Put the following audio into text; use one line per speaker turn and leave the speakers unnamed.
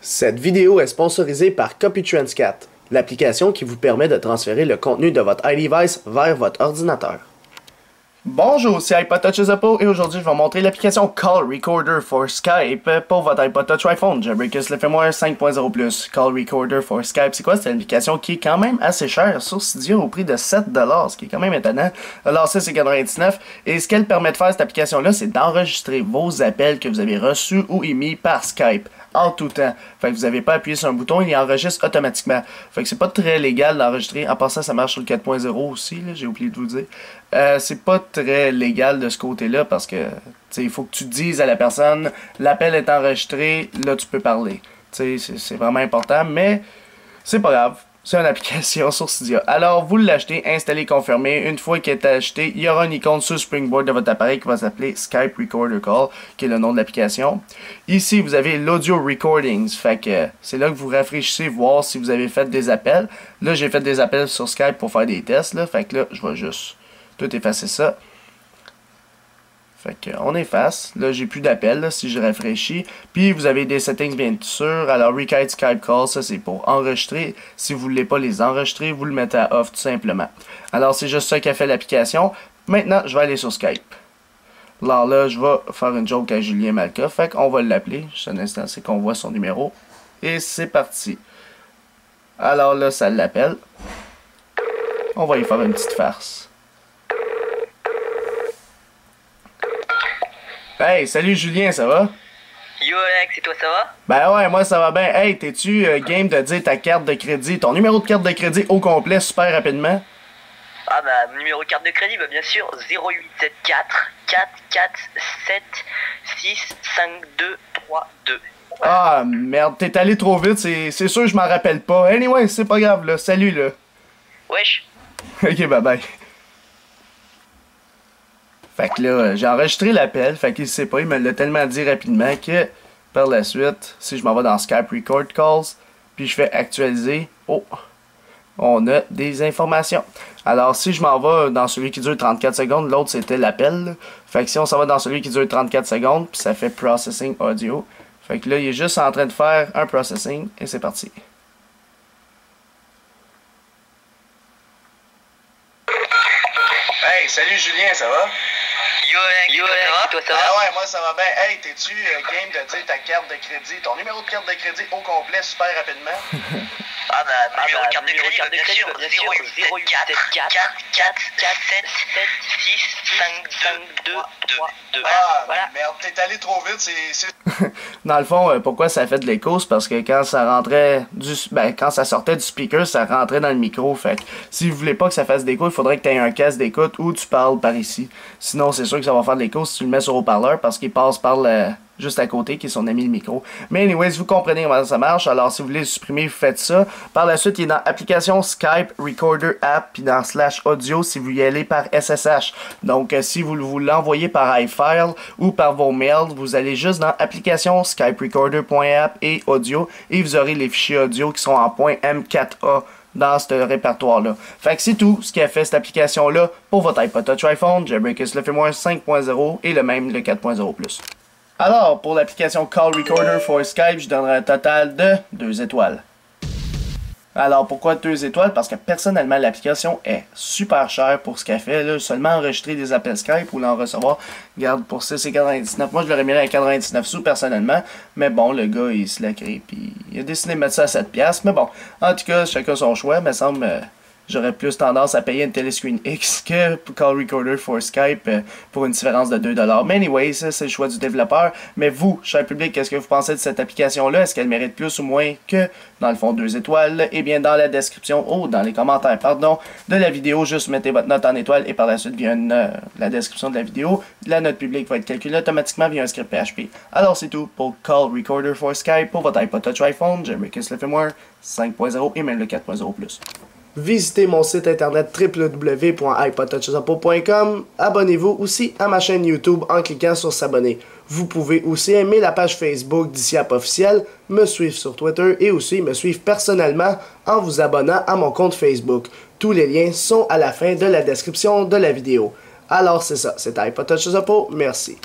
Cette vidéo est sponsorisée par CopyTransCat, l'application qui vous permet de transférer le contenu de votre iDevice vers votre ordinateur. Bonjour, c'est iPod Touch Apple et aujourd'hui je vais vous montrer l'application Call Recorder for Skype pour votre iPod Touch iPhone. Jailbreakers le firmware 5.0+. Call Recorder for Skype, c'est quoi? C'est une application qui est quand même assez chère sur Cydia au prix de 7$, ce qui est quand même étonnant. Alors ça c'est 99$. Et ce qu'elle permet de faire cette application-là, c'est d'enregistrer vos appels que vous avez reçus ou émis par Skype en tout temps. Fait que vous n'avez pas appuyé sur un bouton, il enregistre automatiquement. Fait que c'est pas très légal d'enregistrer. En passant, ça marche sur le 4.0 aussi, j'ai oublié de vous dire. C'est pas très légal de ce côté-là parce que il faut que tu dises à la personne l'appel est enregistré, là tu peux parler. C'est vraiment important, mais c'est pas grave. C'est une application sur Cydia. Alors, vous l'achetez, installez, confirmez. Une fois qu'il est acheté, il y aura une icône sur le Springboard de votre appareil qui va s'appeler Skype Recorder Call, qui est le nom de l'application. Ici, vous avez l'audio recordings. Fait que c'est là que vous rafraîchissez, voir si vous avez fait des appels. Là, j'ai fait des appels sur Skype pour faire des tests. Là. Fait que là, je vais juste tout effacer ça. Fait qu'on efface. Là, j'ai plus d'appels si je rafraîchis. Puis, vous avez des settings bien sûr. Alors, Record Skype Call, ça, c'est pour enregistrer. Si vous ne voulez pas les enregistrer, vous le mettez à off tout simplement. Alors, c'est juste ça qu'a fait l'application. Maintenant, je vais aller sur Skype. Alors là, je vais faire une joke à Julien Malka. Fait qu'on va l'appeler. Juste un instant, c'est qu'on voit son numéro. Et c'est parti. Alors là, ça l'appelle. On va y faire une petite farce. Hey, salut Julien, ça va?
Yo Alex, et toi ça va?
Ben ouais, moi ça va bien. Hey, t'es-tu game de dire ta carte de crédit, ton numéro de carte de crédit au complet super rapidement?
Ah bah, numéro de carte de crédit, bah bien sûr, 0874 447 65232.
Ah merde, t'es allé trop vite, c'est sûr je m'en rappelle pas. Anyway, c'est pas grave là, salut là.
Wesh.
Ok, bye bye. Fait que là, j'ai enregistré l'appel, fait qu'il sait pas, il me l'a tellement dit rapidement que par la suite, si je m'en vais dans Skype Record Calls, puis je fais actualiser, oh, on a des informations. Alors si je m'en vais dans celui qui dure 34 secondes, l'autre c'était l'appel, fait que si on s'en va dans celui qui dure 34 secondes, puis ça fait Processing Audio, fait que là il est juste en train de faire un processing, et c'est parti. Hey, salut Julien, ça va?
Yo Alex, et toi ça va?
Ah ouais, moi ça va bien. Hey, t'es-tu game de dire ta carte de crédit, ton numéro de carte de crédit au complet super rapidement?
Ah bah, numéro de carte de crédit, bah, bien sûr, 0874 447 65232.
Ah,
voilà.
merde, t'es allé trop vite, c'est... Dans le fond, pourquoi ça fait de l'écho, c'est parce que quand ça rentrait quand ça sortait du speaker, ça rentrait dans le micro, fait que si vous voulez pas que ça fasse d'écho, il faudrait que tu aies un casque d'écoute ou tu parles par ici. Sinon, c'est sûr que ça va faire de l'écho si tu le mets sur haut-parleur parce qu'il passe par le... juste à côté, qui est son ami le micro. Mais anyways, vous comprenez comment ça marche, alors si vous voulez le supprimer, vous faites ça. Par la suite, il est dans Application Skype Recorder App, puis dans /audio si vous y allez par SSH. Donc, si vous l'envoyez par iFile ou par vos mails, vous allez juste dans Application Skype Recorder.app et Audio, et vous aurez les fichiers audio qui sont en .m4a dans ce répertoire-là. Fait que c'est tout ce qui a fait cette application-là pour votre iPod Touch iPhone, Jailbreakers le firmware 5.0 et le même le 4.0+. Alors, pour l'application Call Recorder for Skype, je donnerai un total de 2 étoiles. Alors, pourquoi 2 étoiles? Parce que personnellement, l'application est super chère pour ce qu'elle fait. Là, seulement enregistrer des appels Skype ou l'en recevoir, regarde, pour ça, c'est 99. Moi, je l'aurais mis à 99 sous personnellement. Mais bon, le gars, il se l'a créé, puis il a décidé de mettre ça à 7$. Mais bon, en tout cas, chacun son choix, me semble... J'aurais plus tendance à payer une Telescreen X que Call Recorder for Skype pour une différence de 2$. Mais anyway, ça c'est le choix du développeur. Mais vous, cher public, qu'est-ce que vous pensez de cette application-là? Est-ce qu'elle mérite plus ou moins que, dans le fond, 2 étoiles? Eh bien, dans la description, dans les commentaires, pardon, de la vidéo, juste mettez votre note en étoile et par la suite, via la description de la vidéo, la note publique va être calculée automatiquement via un script PHP. Alors c'est tout pour Call Recorder for Skype pour votre iPod Touch iPhone, Jailbreakers le firmware 5.0 et même le 4.0+. Visitez mon site internet www.ipodtouchapple.com. Abonnez-vous aussi à ma chaîne YouTube en cliquant sur s'abonner. Vous pouvez aussi aimer la page Facebook d'ICIAP officiel, me suivre sur Twitter et aussi me suivre personnellement en vous abonnant à mon compte Facebook. Tous les liens sont à la fin de la description de la vidéo. Alors c'est ça, c'était iPod Touch Apple, merci.